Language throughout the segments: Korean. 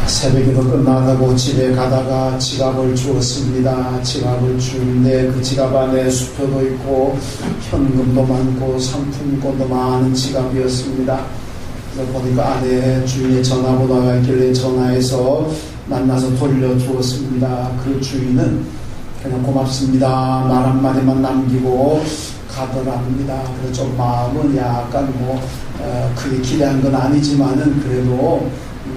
새벽에도 끝나다고 집에 가다가 지갑을 주었습니다. 지갑을 주는데 그 지갑 안에 수표도 있고 현금도 많고 상품권도 많은 지갑이었습니다. 그래서 보니까 안에 주인의 전화번호가 있길래 전화해서 만나서 돌려주었습니다. 그 주인은 그냥 고맙습니다 말 한마디만 남기고 가더랍니다. 그래서 좀 마음은 약간 크게 기대한 건 아니지만은 그래도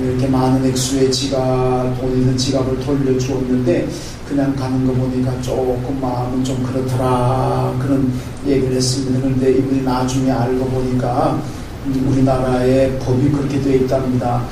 이렇게 많은 액수의 돈 있는 지갑을 돌려주었는데 그냥 가는 거 보니까 조금 마음은 좀 그렇더라 그런 얘기를 했습니다. 그런데 이분이 나중에 알고 보니까 우리나라의 법이 그렇게 되어 있답니다.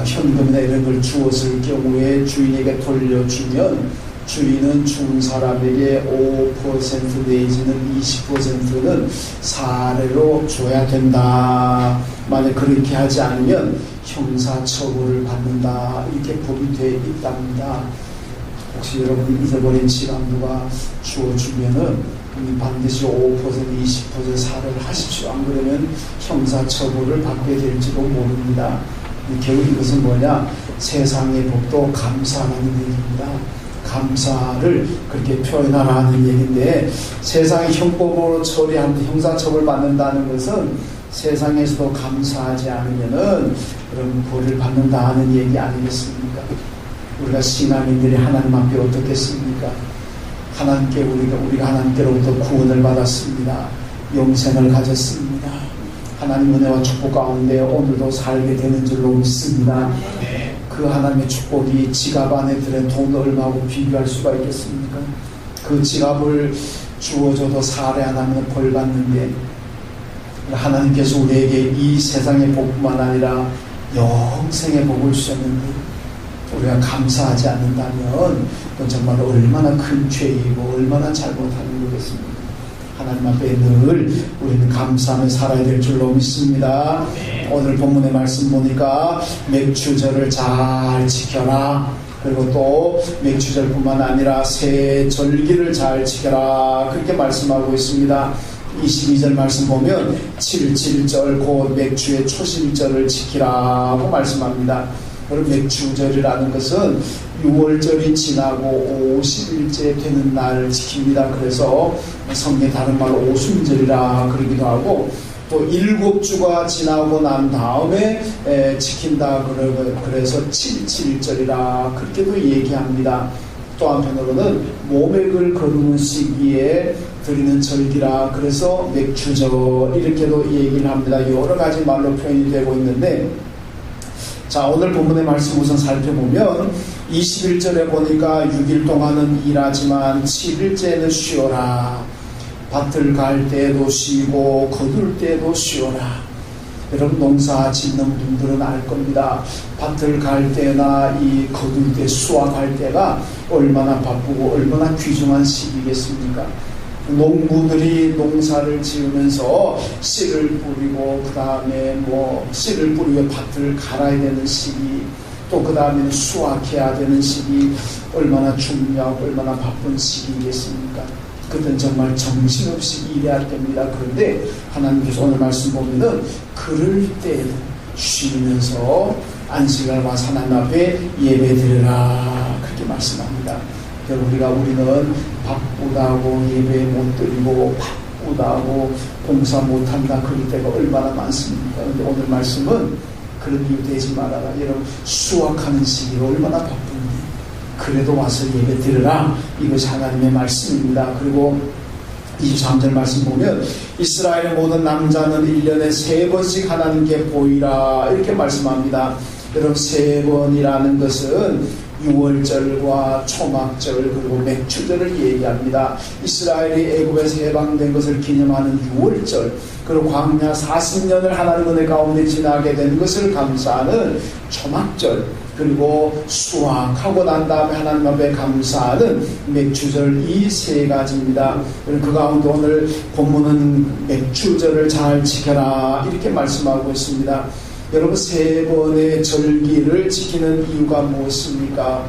현금이나 이런 걸 주었을 경우에 주인에게 돌려주면 주인은 준 사람에게 5% 내지는 20%는 사례로 줘야 된다. 만약 그렇게 하지 않으면 형사처벌을 받는다. 이렇게 법이 되어 있답니다. 혹시 여러분 잊어버린 지갑 누가 주어주면은 반드시 5% 20% 사례를 하십시오. 안 그러면 형사처벌을 받게 될지도 모릅니다. 결국 이것은 뭐냐? 세상의 법도 감사하는 얘기입니다. 감사를 그렇게 표현하라는 얘기인데 세상의 형법으로 처리하는데 형사처벌 받는다는 것은 세상에서도 감사하지 않으면은 그런 벌을 받는다는 얘기 아니겠습니까? 우리가 신앙인들이 하나님 앞에 어떻겠습니까? 하나님께 우리가 하나님께로부터 구원을 받았습니다. 영생을 가졌습니다. 하나님 은혜와 축복 가운데 오늘도 살게 되는 줄로 믿습니다. 그 하나님의 축복이 지갑 안에 들은 돈 얼마하고 비교할 수가 있겠습니까? 그 지갑을 주어줘도 사례 하나면 벌 받는데 하나님께서 우리에게 이 세상의 복뿐만 아니라 영생의 복을 주셨는데 우리가 감사하지 않는다면 그건 정말 얼마나 큰 죄이고 얼마나 잘못하는 거겠습니까? 하나님 앞에 늘 우리는 감사하며 살아야 될 줄로 믿습니다. 오늘 본문의 말씀 보니까 맥추절을 잘 지켜라. 그리고 또 맥추절뿐만 아니라 새 절기를 잘 지켜라. 그렇게 말씀하고 있습니다. 22절 말씀 보면 7.7절 곧 맥추의 초실절을 지키라고 말씀합니다. 그럼 맥추절이라는 것은 6월절이 지나고 50일째 되는 날을 지킵니다. 그래서 성경에 다른 말로 오순절이라 그러기도 하고 또 7주가 지나고 난 다음에 지킨다 그래서 7.7절이라 그렇게도 얘기합니다. 또 한편으로는 모맥을 거두는 시기에 드리는 절기라 그래서 맥추절 이렇게도 얘기를 합니다. 여러 가지 말로 표현이 되고 있는데 자, 오늘 본문의 말씀 우선 살펴보면 21절에 보니까 6일 동안은 일하지만 7일째는 쉬어라. 밭을 갈 때도 쉬고 거둘 때도 쉬어라. 여러분 농사 짓는 분들은 알 겁니다. 밭을 갈 때나 이 거둘 때 수확할 때가 얼마나 바쁘고 얼마나 귀중한 시기겠습니까? 농부들이 농사를 지으면서 씨를 뿌리고 그 다음에 씨를 뿌리고 밭을 갈아야 되는 시기 또 그 다음에는 수확해야 되는 시기 얼마나 중요하고 얼마나 바쁜 시기겠습니까? 그땐 정말 정신없이 일해야 됩니다. 그런데 하나님께서 오늘 말씀 보면은 그럴 때 쉬면서 안식을 와서 하나님 앞에 예배 드리라 그렇게 말씀합니다. 우리는 바쁘다고 예배 못 드리고 바쁘다고 봉사 못한다 그럴 때가 얼마나 많습니까? 그런데 오늘 말씀은 그런 이유 되지 말아라. 여러분 수확하는 시기가 얼마나 바쁜데 그래도 와서 예배 드리라. 이것이 하나님의 말씀입니다. 그리고 23절 말씀 보면 이스라엘의 모든 남자는 1년에 3번씩 하나님께 보이라 이렇게 말씀합니다. 여러분 3번이라는 것은 6월절과 초막절 그리고 맥추절을 얘기합니다. 이스라엘이 애굽에서 해방된 것을 기념하는 6월절 그리고 광야 40년을 하나님 은혜 가운데 지나게 된 것을 감사하는 초막절 그리고 수확하고 난 다음에 하나님 앞에 감사하는 맥추절 이 세 가지입니다. 그 가운데 오늘 본문은 맥추절을 잘 지켜라 이렇게 말씀하고 있습니다. 여러분 3번의 절기를 지키는 이유가 무엇입니까?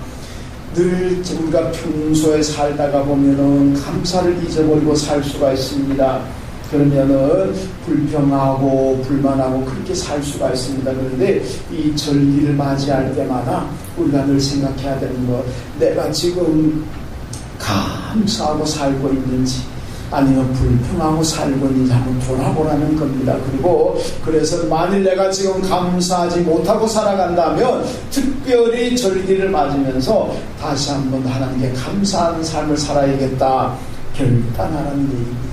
늘 우리가 평소에 살다가 보면은 감사를 잊어버리고 살 수가 있습니다. 그러면은 불평하고 불만하고 그렇게 살 수가 있습니다. 그런데 이 절기를 맞이할 때마다 우리가 늘 생각해야 되는 것, 내가 지금 감사하고 살고 있는지 아니면 불평하고 살고 있는지 한번 돌아보라는 겁니다. 그리고 그래서 만일 내가 지금 감사하지 못하고 살아간다면 특별히 절기를 맞으면서 다시 한번 하나님께 감사하는 삶을 살아야겠다 결단하라는 얘기입니다.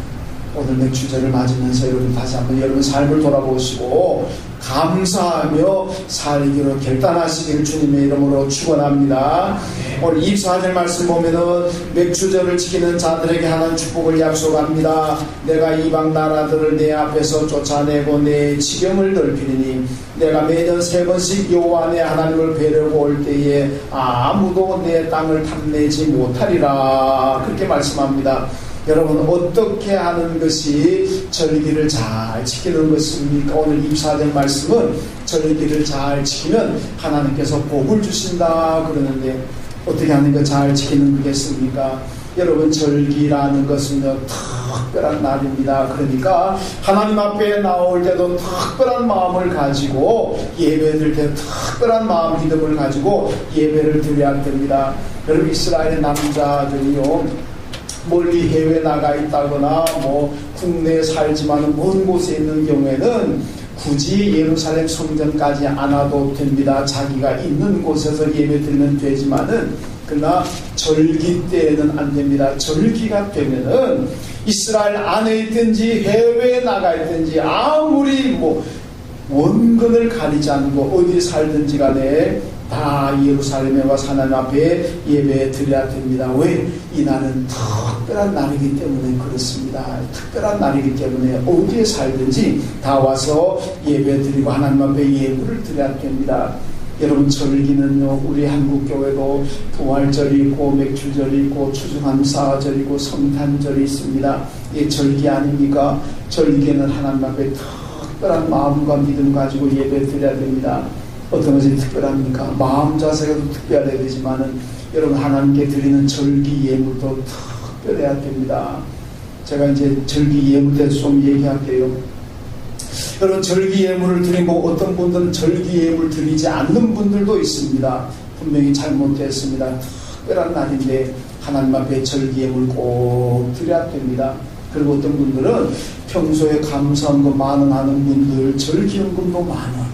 오늘 맥주절을 맞으면서 여러분 다시 한번 여러분 삶을 돌아보시고 감사하며 살기로 결단하시기를 주님의 이름으로 축원합니다. 오늘 24절 말씀 보면은 맥주절을 지키는 자들에게 하나님 축복을 약속합니다. 내가 이방 나라들을 내 앞에서 쫓아내고 내 지경을 넓히리니 내가 매년 3번씩 여호와 내 하나님을 뵈려고 올 때에 아무도 내 땅을 탐내지 못하리라. 그렇게 말씀합니다. 여러분 어떻게 하는 것이 절기를 잘 지키는 것입니까? 오늘 24절 말씀은 절기를 잘 지키면 하나님께서 복을 주신다 그러는데 어떻게 하는 거 잘 지키는 거겠습니까? 여러분 절기라는 것은 특별한 날입니다. 그러니까 하나님 앞에 나올 때도 특별한 마음을 가지고 예배드릴 때 특별한 마음 믿음을 가지고 예배를 드려야 됩니다. 여러분 이스라엘의 남자들이요 멀리 해외 나가 있다거나 국내에 살지만 먼 곳에 있는 경우에는 굳이 예루살렘 성전까지 안 와도 됩니다. 자기가 있는 곳에서 예배드리면 되지만은 그러나 절기 때에는 안 됩니다. 절기가 되면은 이스라엘 안에 있든지 해외에 나가 있든지 아무리 원근을 가리지 않고 어디 살든지 간에 다 예루살렘에 와서 하나님 앞에 예배 드려야 됩니다. 왜? 이 날은 특별한 날이기 때문에 그렇습니다. 특별한 날이기 때문에 어디에 살든지 다 와서 예배 드리고 하나님 앞에 예물을 드려야 됩니다. 여러분 절기는요 우리 한국교회도 부활절이 있고 맥주절이 있고 추수감사절이 있고 성탄절이 있습니다. 이게 절기 아닙니까? 절기에는 하나님 앞에 특별한 마음과 믿음 가지고 예배 드려야 됩니다. 어떤 것이 특별합니까? 마음 자세가도 특별해야 되지만은 여러분 하나님께 드리는 절기 예물도 특별해야 됩니다. 제가 이제 절기 예물 대해서 좀 얘기할게요. 여러분 절기 예물을 드리고 어떤 분들은 절기 예물 드리지 않는 분들도 있습니다. 분명히 잘못됐습니다. 특별한 날인데 하나님 앞에 절기 예물 꼭 드려야 됩니다. 그리고 어떤 분들은 평소에 감사한거 만원 하는 분들 절기연금도 만원,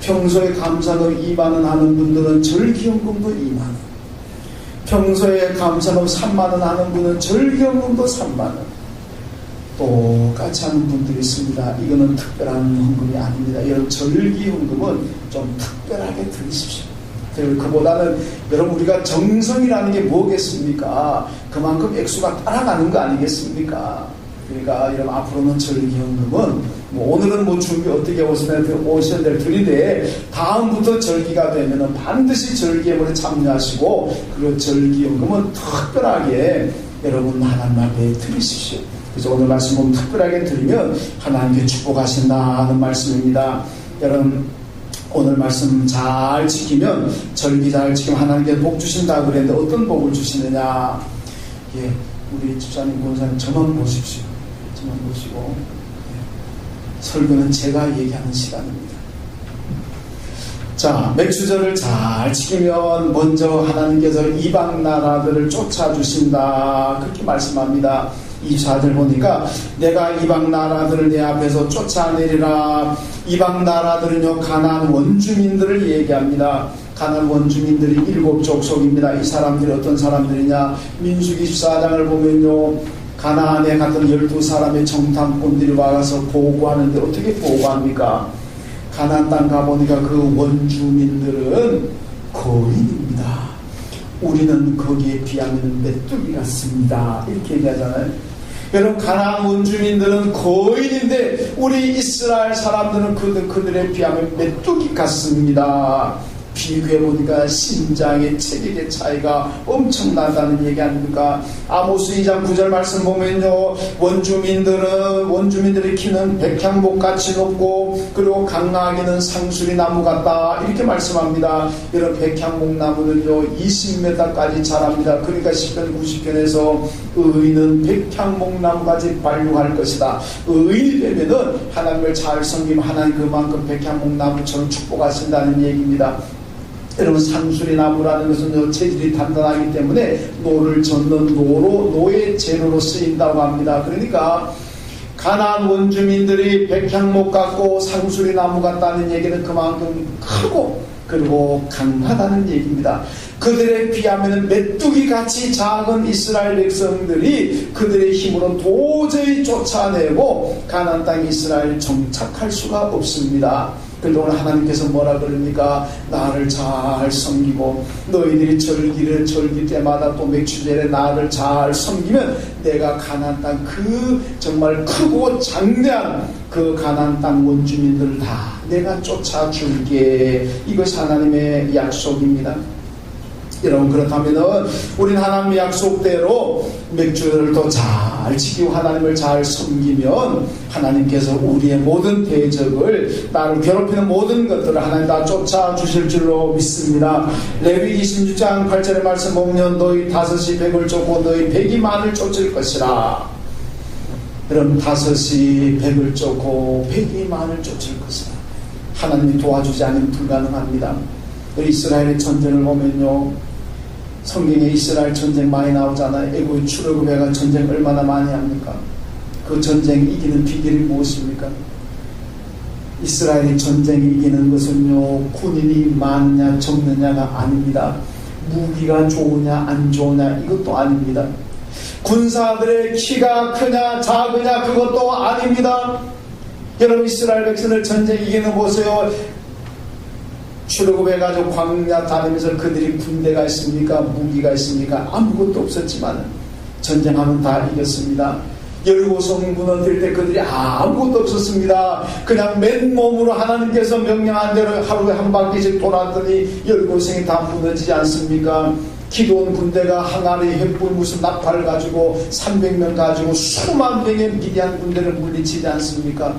평소에 감사금 2만원 하는 분들은 절기연금도 2만원, 평소에 감사금 3만원 하는 분은 절기연금도 3만원. 똑같이 하는 분들이 있습니다. 이거는 특별한 헌금이 아닙니다. 여러분 절기헌금은 좀 특별하게 드리십시오. 그보다는 여러분 우리가 정성이라는 게 뭐겠습니까? 그만큼 액수가 따라가는 거 아니겠습니까? 그러니까 여러분 앞으로는 절기헌금은 오늘은 준비 어떻게 오셔야 될 들인데 다음부터 절기가 되면은 반드시 절기예물에 참여하시고 그리고 절기헌금은 특별하게 여러분 하나님 앞에 드리십시오. 그래서 오늘 말씀 보면 특별하게 드리면 하나님께 축복하신다 하는 말씀입니다. 여러분 오늘 말씀 잘 지키면 절기 잘 지키면 하나님께 복 주신다 그랬는데 어떤 복을 주시느냐? 예, 우리 집사님 권사님 저만 보십시오. 저만 보시고 설교는 제가 얘기하는 시간입니다. 자, 맥주절을 잘 지키면 먼저 하나님께서 이방 나라들을 쫓아주신다 그렇게 말씀합니다. 24절 보니까 내가 이방 나라들을 내 앞에서 쫓아내리라. 이방 나라들은요 가나안 원주민들을 얘기합니다. 가나안 원주민들이 7족속입니다. 이 사람들이 어떤 사람들이냐? 민수기 14장을 보면요 가나안에 갔던 12사람의 정탐꾼들이 와서 보고하는데 어떻게 보고합니까? 가나안 땅 가보니까 그 원주민들은 거인입니다. 우리는 거기에 비하면 메뚜기 같습니다. 이렇게 얘기하잖아요. 여러분 가나안 원주민들은 거인인데 우리 이스라엘 사람들은 그들에 비하면 메뚜기 같습니다. 비교해보니까 신장의 체격의 차이가 엄청나다는 얘기 아닙니까? 아모스 2장 9절 말씀 보면요, 원주민들의 키는 백향목같이 높고 그리고 강나기는 상수리 나무 같다 이렇게 말씀합니다. 이런 백향목 나무는요 20m까지 자랍니다. 그러니까 10편 90편에서 의인은 백향목 나무까지 발육할 것이다. 의인이 되면은 하나님을 잘 섬기면 하나님 그만큼 백향목 나무처럼 축복하신다는 얘기입니다. 여러분, 상수리 나무라는 것은 체질이 단단하기 때문에 노를 젓는 노의 재료로 쓰인다고 합니다. 그러니까 가나안 원주민들이 백향목 같고 상수리 나무 같다는 얘기는 그만큼 크고 그리고 강하다는 얘기입니다. 그들에 비하면 메뚜기같이 작은 이스라엘 백성들이 그들의 힘으로 도저히 쫓아내고 가나안 땅 이스라엘 정착할 수가 없습니다. 그동안 하나님께서 뭐라 그럽니까? 나를 잘 섬기고 너희들이 절기 때마다 또 맥주절에 나를 잘 섬기면 내가 가나안 땅 그 정말 크고 장대한 그 가나안 땅 원주민들을 다 내가 쫓아줄게. 이것이 하나님의 약속입니다. 여러분, 그렇다면은 우리는 하나님의 약속대로 맥주를 더 잘 지키고 하나님을 잘 섬기면 하나님께서 우리의 모든 대적을, 나를 괴롭히는 모든 것들을 하나님 다 쫓아주실 줄로 믿습니다. 레위기 26장 8절의 말씀 보면 너희 다섯이 백을 쫓고 너희 백이 만을 쫓을 것이라. 여러분, 다섯이 백을 쫓고 백이 만을 쫓을 것이라. 하나님이 도와주지 않으면 불가능합니다. 이스라엘의 전쟁을 보면요, 성경에 이스라엘 전쟁 많이 나오잖아요. 애굽 출애굽해가 전쟁 얼마나 많이 합니까? 그 전쟁 이기는 비결이 무엇입니까? 이스라엘의 전쟁이 이기는 것은요, 군인이 많냐 적느냐가 아닙니다. 무기가 좋으냐 안 좋으냐 이것도 아닙니다. 군사들의 키가 크냐 작으냐 그것도 아닙니다. 여러분, 이스라엘 백성들 전쟁 이기는 보세요. 출애굽해가지고 광야 다니면서 그들이 군대가 있습니까? 무기가 있습니까? 아무것도 없었지만 전쟁하면 다 이겼습니다. 여리고성 무너질 때 그들이 아무것도 없었습니다. 그냥 맨몸으로 하나님께서 명령한 대로 하루에 한 바퀴씩 돌았더니 여리고성이 다 무너지지 않습니까? 기도원 군대가 항아리 횃불 무슨 나팔을 가지고 300명 가지고 수만 명의 미디안 군대를 물리치지 않습니까?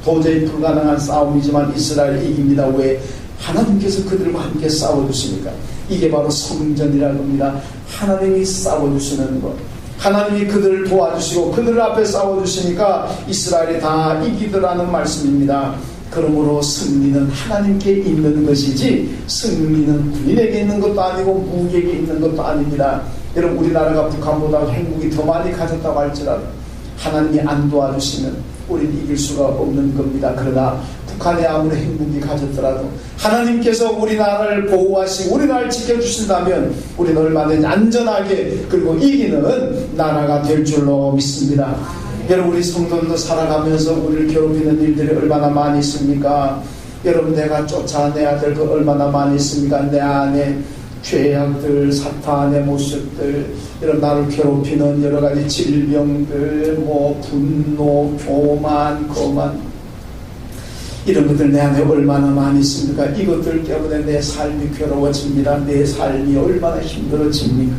도저히 불가능한 싸움이지만 이스라엘이 이깁니다. 왜? 하나님께서 그들과 함께 싸워주시니까. 이게 바로 성전이라는 겁니다. 하나님이 싸워주시는 것, 하나님이 그들을 도와주시고 그들 앞에 싸워주시니까 이스라엘이 다 이기더라는 말씀입니다. 그러므로 승리는 하나님께 있는 것이지 승리는 군인에게 있는 것도 아니고 무기에게 있는 것도 아닙니다. 여러분, 우리나라가 북한보다 행복이 더 많이 가졌다고 할지라도 하나님이 안 도와주시면 우리는 이길 수가 없는 겁니다. 그러나 북한이 아무리 행복이 가졌더라도 하나님께서 우리나라를 보호하시고 우리나라를 지켜주신다면 우리는 얼마든지 안전하게 그리고 이기는 나라가 될 줄로 믿습니다. 여러분, 우리 성도들도 살아가면서 우리를 괴롭히는 일들이 얼마나 많이 있습니까? 여러분, 내가 쫓아내야 될 거 얼마나 많이 있습니까? 내 안에 죄악들, 사탄의 모습들, 이런 나를 괴롭히는 여러 가지 질병들, 분노, 교만, 거만, 이런 것들 내 안에 얼마나 많이 있습니까? 이것들 때문에 내 삶이 괴로워집니다. 내 삶이 얼마나 힘들어집니까?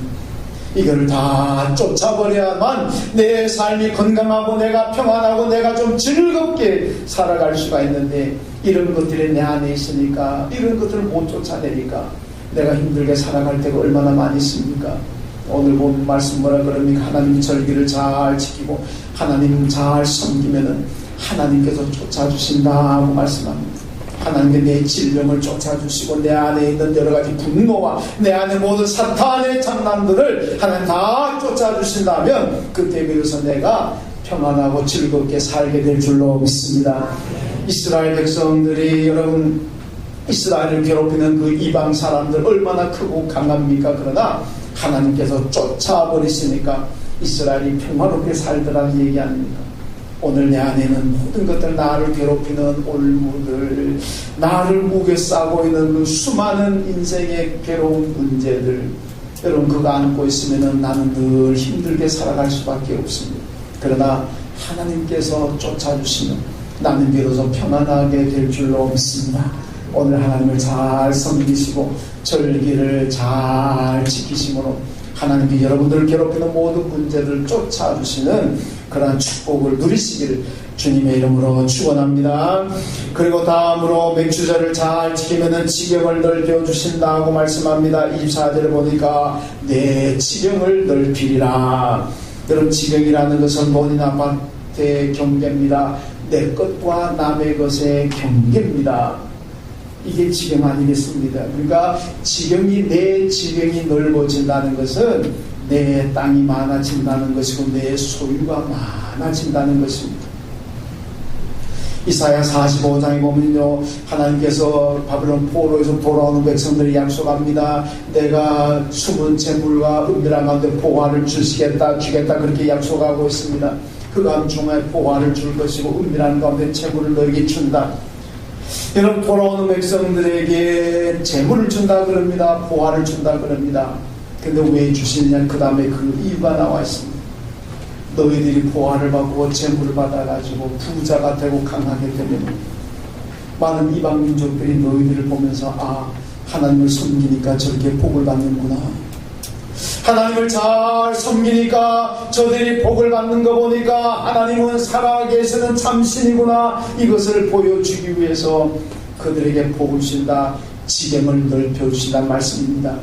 이걸 다 쫓아버려야만 내 삶이 건강하고 내가 평안하고 내가 좀 즐겁게 살아갈 수가 있는데, 이런 것들이 내 안에 있으니까, 이런 것들을 못 쫓아내니까 내가 힘들게 살아갈 때가 얼마나 많이 있습니까? 오늘 본 말씀 뭐라 그럽니까? 하나님 절기를 잘 지키고 하나님 잘 섬기면은 하나님께서 쫓아주신다고 말씀합니다. 하나님께 내 질병을 쫓아주시고 내 안에 있는 여러 가지 분노와 내 안에 모든 사탄의 장난들을 하나님 다 쫓아주신다면 그때 비로소 내가 평안하고 즐겁게 살게 될 줄로 믿습니다. 이스라엘 백성들이, 여러분, 이스라엘을 괴롭히는 그 이방 사람들 얼마나 크고 강합니까? 그러나 하나님께서 쫓아버리시니까 이스라엘이 평화롭게 살더라는 얘기 아닙니까? 오늘 내 안에는 모든 것들, 나를 괴롭히는 올무들, 나를 무게 싸고 있는 그 수많은 인생의 괴로운 문제들, 여러분, 그거 안고 있으면 나는 늘 힘들게 살아갈 수밖에 없습니다. 그러나 하나님께서 쫓아주시면 나는 비로소 평안하게 될 줄로 믿습니다. 오늘 하나님을 잘 섬기시고 절기를 잘 지키심으로 하나님께 여러분들을 괴롭히는 모든 문제를 쫓아주시는 그러한 축복을 누리시기를 주님의 이름으로 축원합니다. 그리고 다음으로 맥주절을 잘 지키면은 지경을 넓혀 주신다고 말씀합니다. 24절에 보니까 내 지경을 넓히리라. 여러분, 지경이라는 것은 본인 아파트의 경계입니다. 내 것과 남의 것의 경계입니다. 이게 지경 아니겠습니까? 그러니까 내 지경이 넓어진다는 것은 내 땅이 많아진다는 것이고 내 소유가 많아진다는 것입니다. 이사야 45장에 보면요, 하나님께서 바벨론 포로에서 돌아오는 백성들이 약속합니다. 내가 숨은 재물과 은밀한 가운데 보화를 주시겠다, 주겠다, 그렇게 약속하고 있습니다. 그 감중에 보화를 줄 것이고 은밀한 가운데 재물을 너에게 준다. 여러분, 돌아오는 백성들에게 재물을 준다 그럽니다. 보화를 준다 그럽니다. 근데 왜 주시느냐, 그 다음에 그 이유가 나와 있습니다. 너희들이 보화를 받고 재물을 받아가지고 부자가 되고 강하게 되면 많은 이방 민족들이 너희들을 보면서 하나님을 섬기니까 저렇게 복을 받는구나, 하나님을 잘 섬기니까 저들이 복을 받는 거 보니까 하나님은 살아계시는 참신이구나, 이것을 보여주기 위해서 그들에게 복을 주신다, 지경을 넓혀주신다는 말씀입니다.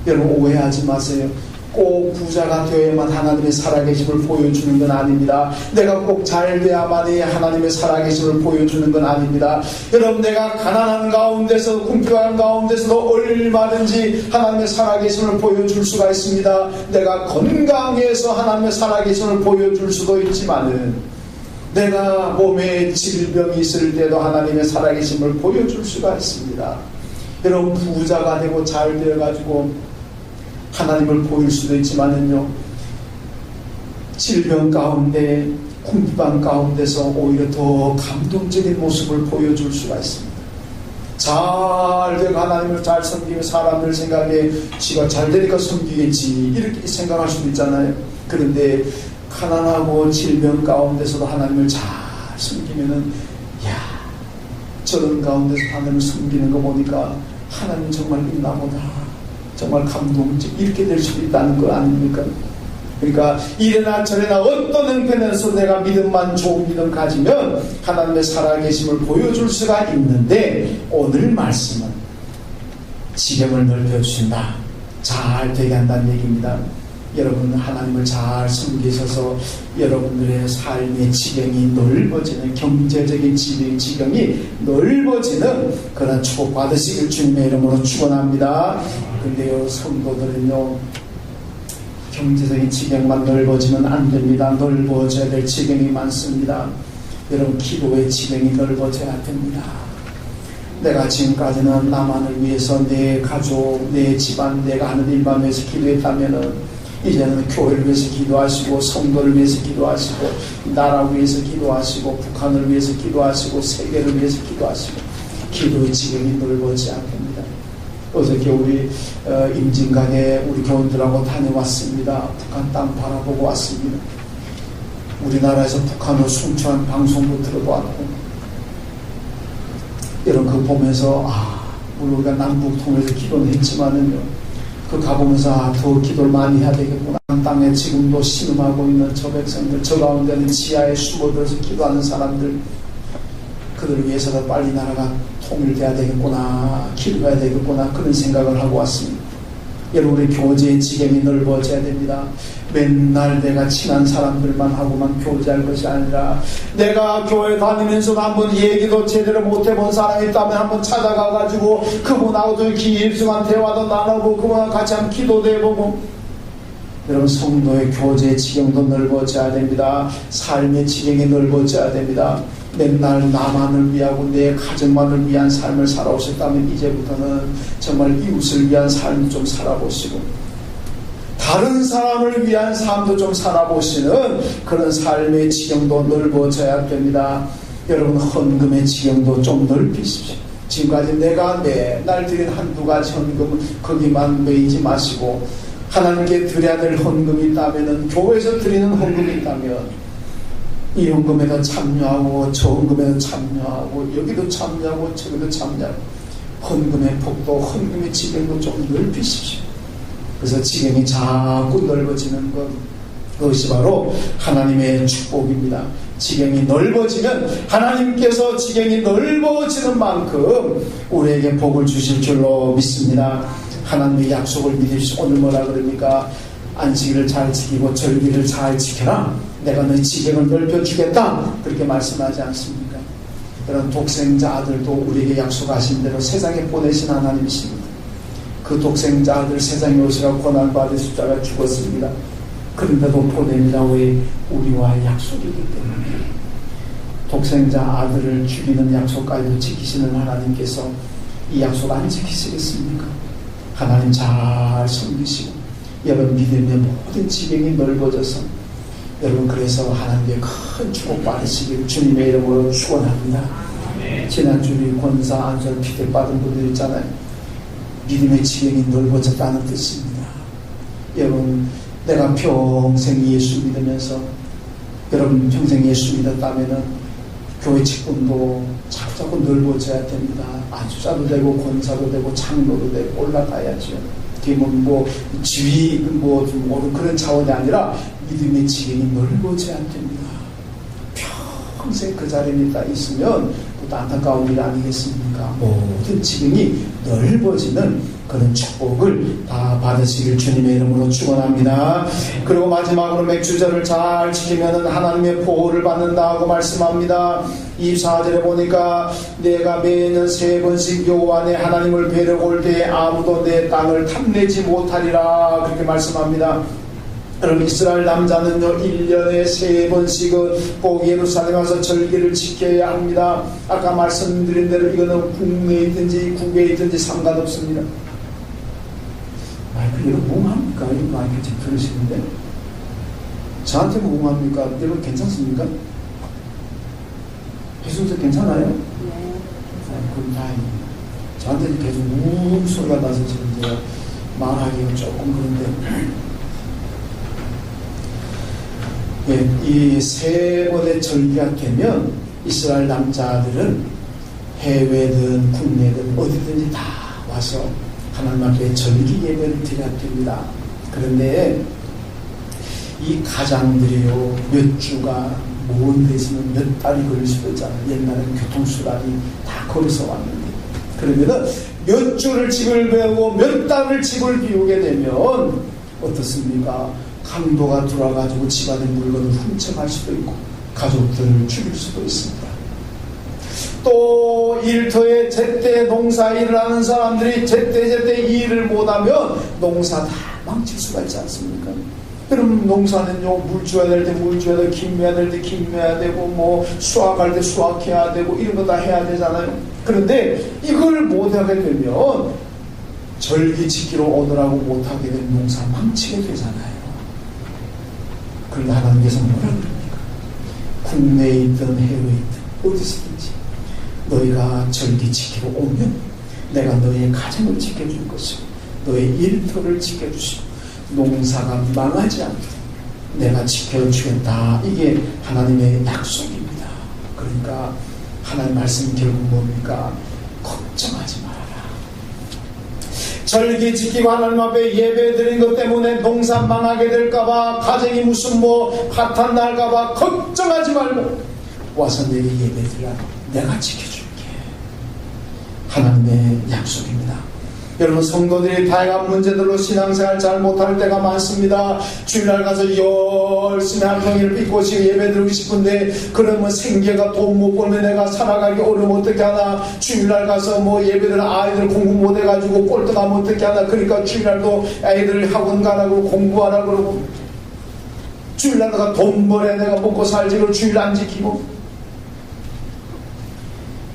여러분, 오해하지 마세요. 꼭 부자가 되어야만 하나님의 살아계심을 보여주는 건 아닙니다. 내가 꼭 잘 돼야만이 하나님의 살아계심을 보여주는 건 아닙니다. 여러분, 내가 가난한 가운데서, 궁핍한 가운데서도 얼마든지 하나님의 살아계심을 보여줄 수가 있습니다. 내가 건강해서 하나님의 살아계심을 보여줄 수도 있지만은 내가 몸에 질병이 있을 때도 하나님의 살아계심을 보여줄 수가 있습니다. 여러분, 부자가 되고 잘 되어가지고 하나님을 보일 수도 있지만은요, 질병 가운데, 궁핍한 가운데서 오히려 더 감동적인 모습을 보여줄 수가 있습니다. 잘 되고 하나님을 잘 섬기며 사람들 생각에 지가 잘 되니까 섬기겠지, 이렇게 생각할 수도 있잖아요. 그런데 가난하고 질병 가운데서도 하나님을 잘 섬기면은, 저런 가운데서 하나님을 섬기는 거 보니까 하나님 정말 있나 보다, 정말 감동적, 이렇게 될 수도 있다는 거 아닙니까? 그러니까 이래나 저래나 어떤 형편에서 내가 믿음만, 좋은 믿음 가지면 하나님의 살아계심을 보여줄 수가 있는데, 오늘 말씀은 지경을 넓혀주신다, 잘 되게 한다는 얘기입니다. 여러분, 하나님을 잘 섬기셔서 여러분들의 삶의 지경이 넓어지는, 경제적인 지경이 넓어지는 그런 축복 받으시길 주님의 이름으로 축원합니다. 근데요, 성도들은요, 경제적인 지경만 넓어지면 안 됩니다. 넓어져야 될 지경이 많습니다. 여러분, 기도의 지경이 넓어져야 됩니다. 내가 지금까지는 나만을 위해서, 내 가족, 내 집안, 내가 하는 일만 위해서 기도했다면은 이제는 교회를 위해서 기도하시고, 성도를 위해서 기도하시고, 나라를 위해서 기도하시고, 북한을 위해서 기도하시고, 세계를 위해서 기도하시고, 기도의 지경이 넓어져야 됩니다. 어저께 우리 임진강에 우리 교원들하고 다녀왔습니다. 북한 땅 바라보고 왔습니다. 우리나라에서 북한으로 순천한 방송도 들어보았고, 여러분, 그거 보면서 물론 우리가 남북 통해서 기도는 했지만은요, 그 가보면서 더 기도를 많이 해야 되겠구나. 땅에 지금도 신음하고 있는 저 백성들, 저 가운데는 지하에 숨어들어서 기도하는 사람들, 그들을 위해서도 빨리 나라가 통일돼야 되겠구나, 기도해야 되겠구나, 그런 생각을 하고 왔습니다. 여러분, 우리 교제의 지경이 넓어져야 됩니다. 맨날 내가 친한 사람들만 하고만 교제할 것이 아니라, 내가 교회 다니면서도 한번 얘기도 제대로 못해본 사람이 있다면 한번 찾아가가지고 그분하고도 일수만 대화도 나누고 그분하고 같이 한번 기도도 해보고, 여러분, 성도의 교제의 지경도 넓어져야 됩니다. 삶의 지경이 넓어져야 됩니다. 맨날 나만을 위하고 내 가정만을 위한 삶을 살아오셨다면 이제부터는 정말 이웃을 위한 삶을 좀 살아보시고, 다른 사람을 위한 삶도 좀 살아보시는 그런 삶의 지경도 넓어져야 됩니다. 여러분, 헌금의 지경도 좀 넓히십시오. 지금까지 내가 맨날 드린 한두 가지 헌금은 거기만 매이지 마시고, 하나님께 드려야 될 헌금이 있다면, 교회에서 드리는 헌금이 있다면 이 헌금에도 참여하고 저 헌금에도 참여하고 여기도 참여하고 저기도 참여하고, 헌금의 폭도, 헌금의 지경도 좀 넓히십시오. 그래서 지경이 자꾸 넓어지는 것, 그것이 바로 하나님의 축복입니다. 지경이 넓어지면 하나님께서 지경이 넓어지는 만큼 우리에게 복을 주실 줄로 믿습니다. 하나님의 약속을 믿으시오. 오늘 뭐라 그럽니까? 안식일을 잘 지키고 절기를 잘 지켜라. 내가 너희 지경을 넓혀주겠다. 그렇게 말씀하지 않습니까? 그런 독생자 아들도 우리에게 약속하신 대로 세상에 보내신 하나님이십니다. 그 독생자 아들 세상에 오시라고 고난받은 십자가에 죽었습니다. 그런데도 보냅니다. 왜? 우리와 약속이기 때문에. 독생자 아들을 죽이는 약속까지도 지키시는 하나님께서 이 약속 안 지키시겠습니까? 하나님 잘 섬기시고 여러분 믿음의 모든 지경이 넓어져서 여러분 그래서 하나님의 큰 축복 받으시길 주님의 이름으로 축원합니다. 지난주에 권사 안설 피대 받은 분들 있잖아요. 믿음의 지경이 넓어졌다는 뜻입니다. 여러분 내가 평생 예수 믿으면서 여러분 평생 예수 믿었다면은 교회 직분도 자꾸자꾸 넓어져야 됩니다. 안수자도 되고 권사도 되고 장로도 되고 올라가야죠. 그게 뭐 지위 좀 오른 그런 차원이 아니라 믿음의 지경이 넓어져야 됩니다. 평생 그 자리에 있으면 또 안타까운 일 아니겠습니까? 모든 지경이 넓어지는 그런 축복을 다 받으시길 주님의 이름으로 축원합니다. 그리고 마지막으로 맥주절을 잘 지키면 하나님의 보호를 받는다고 말씀합니다. 24절에 보니까 내가 매년 3번씩 여호와 내 하나님을 뵈러 올 때에 아무도 내 땅을 탐내지 못하리라 그렇게 말씀합니다. 그럼 이스라엘 남자는요 1년에 3번씩은 꼭 예루살렘 와서 절기를 지켜야 합니다. 아까 말씀드린 대로 이거는 국내에 있든지 국외에 있든지 상관없습니다. 마이크 이거 몽합니까? 이 마이크 지금 들으시는데 저한테 몽합니까? 여러분 괜찮습니까? 해수도 괜찮아요? 네. 그럼 다행입니다. 저한테 계속 소리가 나서 지금 제가 말하기가 조금 그런데 이 3번의 절기가 되면 이스라엘 남자들은 해외든 국내든 어디든지 다 와서 하나님 앞에 절기 예배를 드려야 됩니다. 그런데 이 가장들이요 몇 주가 먼 데서는 몇 달이 걸릴 수도 있잖아요. 옛날에는 교통수단이 다 걸어서 왔는데 그러면은 몇 주를 집을 배우고 몇 달을 집을 비우게 되면 어떻습니까? 강도가 들어와가지고 집안의 물건을 훔쳐갈 수도 있고 가족들을 죽일 수도 있습니다. 또 일터에 제때 농사 일을 하는 사람들이 제때 일을 못하면 농사 다 망칠 수가 있지 않습니까? 그럼 농사는요 물 줘야 될 때 물 줘야 되고 김매야 될 때 김매야 되고 뭐 수확할 때 수확해야 되고 이런 거 다 해야 되잖아요. 그런데 이걸 못하게 되면 절기 지키러 오느라고 못하게 되면 농사 망치게 되잖아요. 그런데 하나님께서 뭐라 그럽니까? 국내에 있든 해외에 있든 어디서든지 너희가 절기 지키러 오면 내가 너희의 가정을 지켜줄 것이고 너의 일터를 지켜주시고 농사가 망하지 않도록 내가 지켜주겠다. 이게 하나님의 약속입니다. 그러니까 하나님 말씀이 결국 뭡니까? 걱정하지 말아라. 절기 지키고 하나님 앞에 예배 드린 것 때문에 농사 망하게 될까봐 가정이 무슨 파탄 날까봐 걱정하지 말고 와서 내게 예배 드리라. 내가 지켜줄게. 하나님의 약속입니다. 여러분 성도들이 다양한 문제들로 신앙생활 잘 못할 때가 많습니다. 주일날 가서 열심히 하루 종일 믿고 예배 드리고 싶은데 그러면 생계가 돈 못 벌면 내가 살아가기 어려우면 어떻게 하나. 주일날 가서 예배들 아이들 공부 못 해가지고 꼴등하면 어떻게 하나. 그러니까 주일날도 아이들 학원 가라고 공부하라 그러고 주일날 내가 돈 벌어야 내가 먹고 살지 를 주일 안 지키고.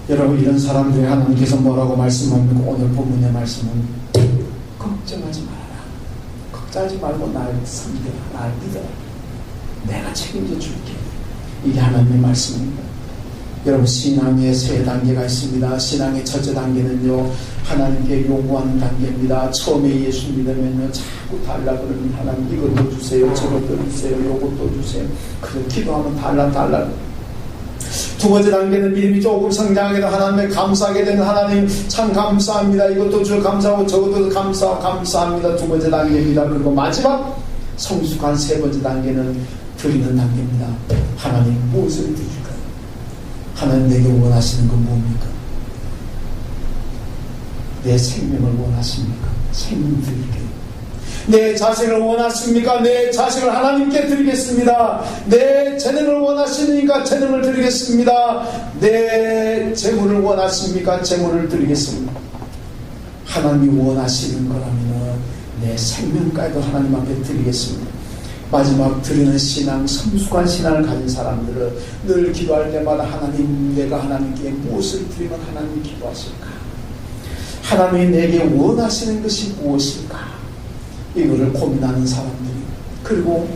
여러분 이런 사람들이 하나님께서 뭐라고 말씀합니까? 오늘 본문의 말씀은 걱정하지 말아라. 걱정하지 말고 날 섬겨라. 날 믿어라. 내가 책임져 줄게. 이게 하나님의 말씀입니다. 여러분 신앙의 3단계가 있습니다. 신앙의 첫째 단계는요 하나님께 요구하는 단계입니다. 처음에 예수 믿으면요 자꾸 달라 그러면 하나님 이것도 주세요 저것도 주세요 요것도 주세요. 그래서 기도하면 달라 두 번째 단계는 믿음이 조금 성장하게 되면 하나님에 감사하게 되는 하나님 참 감사합니다. 이것도 저 감사하고 저것도 감사합니다. 두 번째 단계입니다. 그리고 마지막 성숙한 세 번째 단계는 드리는 단계입니다. 하나님 무엇을 드릴까요? 하나님 내게 원하시는 건 뭡니까? 내 생명을 원하십니까? 생명 드릴게요. 내 자식을 원하십니까? 내 자식을 하나님께 드리겠습니다. 내 재능을 원하시니까 재능을 드리겠습니다. 내 재물을 원하십니까? 재물을 드리겠습니다. 하나님이 원하시는 거라면 내 생명까지도 하나님 앞에 드리겠습니다. 마지막 드리는 신앙, 성숙한 신앙을 가진 사람들은 늘 기도할 때마다 하나님, 내가 하나님께 무엇을 드리면 하나님이 기도하실까? 하나님이 내게 원하시는 것이 무엇일까? 이거를 고민하는 사람들이, 그리고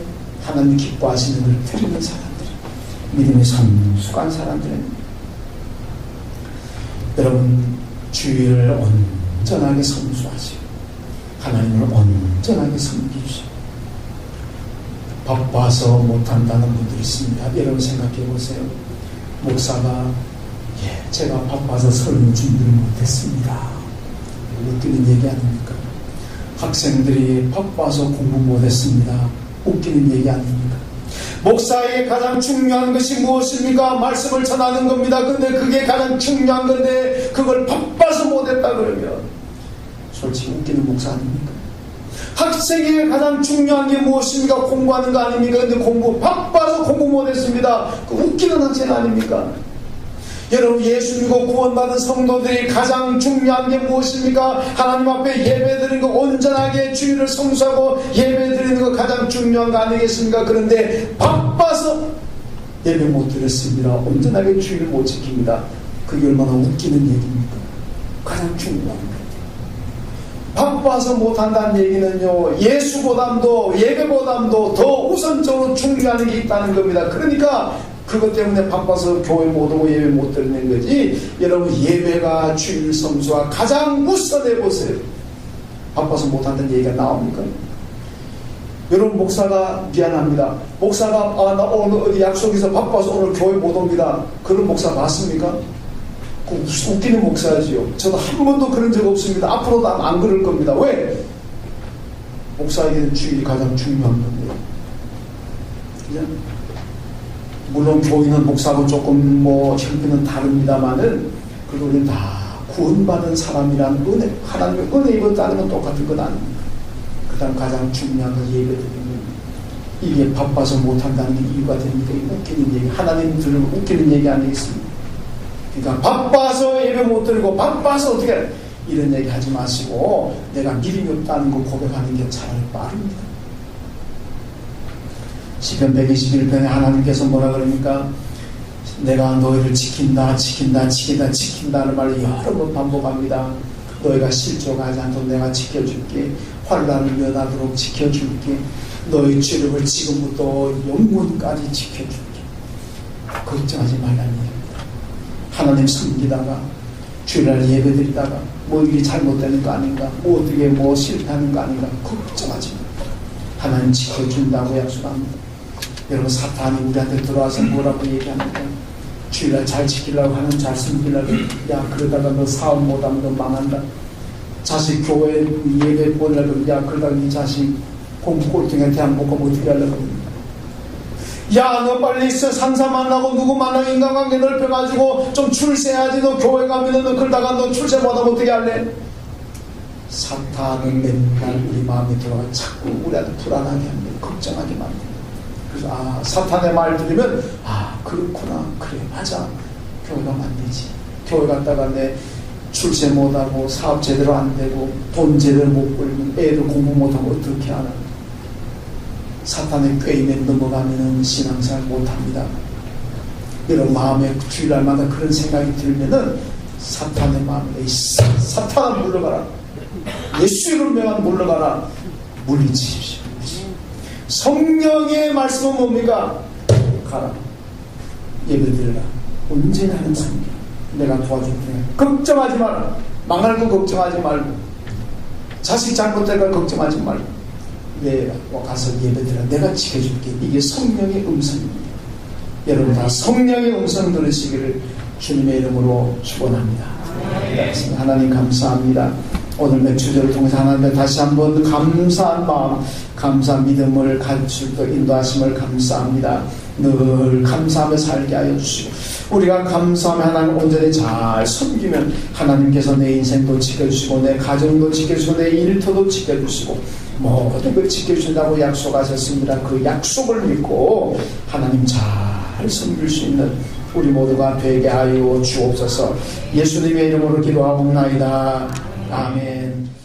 하나님 기뻐하시는 걸 드리는 사람들이, 믿음의 성숙한 사람들입니다. 여러분, 주의를 온전하게 성수하시고 하나님을 온전하게 섬기시고, 바빠서 못한다는 분들이 있습니다. 여러분 생각해 보세요. 목사가 제가 바빠서 설교 준비를 못했습니다. 웃기는 얘기 아닙니까? 학생들이 바빠서 공부 못했습니다. 웃기는 얘기 아닙니까? 목사에게 가장 중요한 것이 무엇입니까? 말씀을 전하는 겁니다. 근데 그게 가장 중요한 건데 그걸 바빠서 못했다 그러면 솔직히 웃기는 목사 아닙니까? 학생에게 가장 중요한 게 무엇입니까? 공부하는 거 아닙니까? 근데 바빠서 공부 못했습니다. 그 웃기는 학생 아닙니까? 여러분, 예수 믿고 구원받은 성도들이 가장 중요한 게 무엇입니까? 하나님 앞에 예배드리는 거, 온전하게 주의를 성수하고 예배드리는 거 가장 중요한 거 아니겠습니까? 그런데 바빠서 예배 못 드렸습니다. 온전하게 주의를 못 지킵니다. 그게 얼마나 웃기는 얘기입니까? 가장 중요한 거. 바빠서 못한다는 얘기는요, 예수보담도 예배보담도 더 우선적으로 중요한 게 있다는 겁니다. 그러니까 그것 때문에 바빠서 교회 못 오고 예배 못 드리는 거지. 여러분, 예배가 주일 성수가 가장 우선해 보세요. 바빠서 못한다는 얘기가 나옵니까? 여러분, 목사가 미안합니다. 목사가 나 오늘 어디 약속 있어 바빠서 오늘 교회 못 옵니다. 그런 목사 맞습니까? 그 웃기는 목사지요. 저도 한 번도 그런 적 없습니다. 앞으로도 안 그럴 겁니다. 왜? 목사에게는 주일이 가장 중요한 건데. 그냥 물론 교인은 목사하고 조금 형편은 다릅니다만은 그리고 우리는 다 구원받은 사람이라는 은혜, 하나님의 은혜 입었다는 건 똑같은 것 아닙니까? 그 다음 가장 중요한 건 예배드리는, 이게 바빠서 못한다는 게 이유가 됩니다. 웃기는 얘기, 하나님 들으면 웃기는 얘기 아니겠습니까? 그러니까 바빠서 예배 못 드리고 바빠서 어떻게 이런 얘기 하지 마시고 내가 믿음이 없다는 거 고백하는 게 차라리 빠릅니다. 시편 121편에 하나님께서 뭐라 그러니까 내가 너희를 지킨다는 말을 여러 번 반복합니다. 너희가 실족하지 않도록 내가 지켜줄게. 환난을 면하도록 지켜줄게. 너희 죄력을 지금부터 영원까지 지켜줄게. 걱정하지 말라는 얘기입니다. 하나님 섬기다가 주일날 예배드리다가 이게 잘못되는 거 아닌가, 어떻게 실패하는 거 아닌가 걱정하지 마. 하나님 지켜준다고 약속합니다. 여러분, 사탄이 우리한테 들어와서 뭐라고 얘기합니까? 주일날 잘 지키려고 하는, 잘 섬기려고, 야 그러다가 너 사업 못하면 너 망한다. 자식 교회 예배 보내려고, 야 그러다가 이 자식 공부 꼴등에 대한 못 가면 어떻게 하려고 합니까? 야 너 빨리 있어. 상사 만나고 누구 만나고 인간관계 넓혀가지고 좀 출세해야지. 너 교회 가면은 너 그러다가 너 출세 못하면 어떻게 할래? 사탄은 맨날 우리 마음에 들어가 자꾸 우리한테 불안하게 합니다. 걱정하게 만듭니다. 그래서 사탄의 말 들으면 그렇구나, 그래 맞아, 교회 가면 안 되지. 교회 갔다가 내 출세 못하고 사업 제대로 안 되고 돈 제대로 못 벌면 애들 공부 못하고 어떻게 하나. 사탄의 꾀임에 넘어가면 신앙생활 못합니다. 여러분, 마음에 주일날마다 그런 생각이 들면은 사탄의 마음에 사탄아 물러가라, 예수 이름으로 물러가라, 물리치십시오. 성령의 말씀은 뭡니까? 가라, 예배드려라, 언제나 하는 성령, 내가 도와줄게. 걱정하지 마라. 망할 거 걱정하지 말고, 자식 잘못될까 걱정하지 말고, 내가 가서 예배드려, 내가 지켜줄게. 이게 성령의 음성입니다. 여러분 다 성령의 음성 들으시기를 주님의 이름으로 축원합니다. 하나님 감사합니다. 오늘 맥주제를 통해서 하나님께 다시 한번 감사한 마음, 감사한 믿음을 가르칠 것 인도하심을 감사합니다. 늘 감사하며 살게 하여 주시고 우리가 감사하며 하나님 온전히 잘 섬기면 하나님께서 내 인생도 지켜주시고 내 가정도 지켜주시고 내 일터도 지켜주시고 모든 걸 지켜주신다고 약속하셨습니다. 그 약속을 믿고 하나님 잘 섬길 수 있는 우리 모두가 되게 하여 주옵소서. 예수님의 이름으로 기도하옵나이다. 아멘.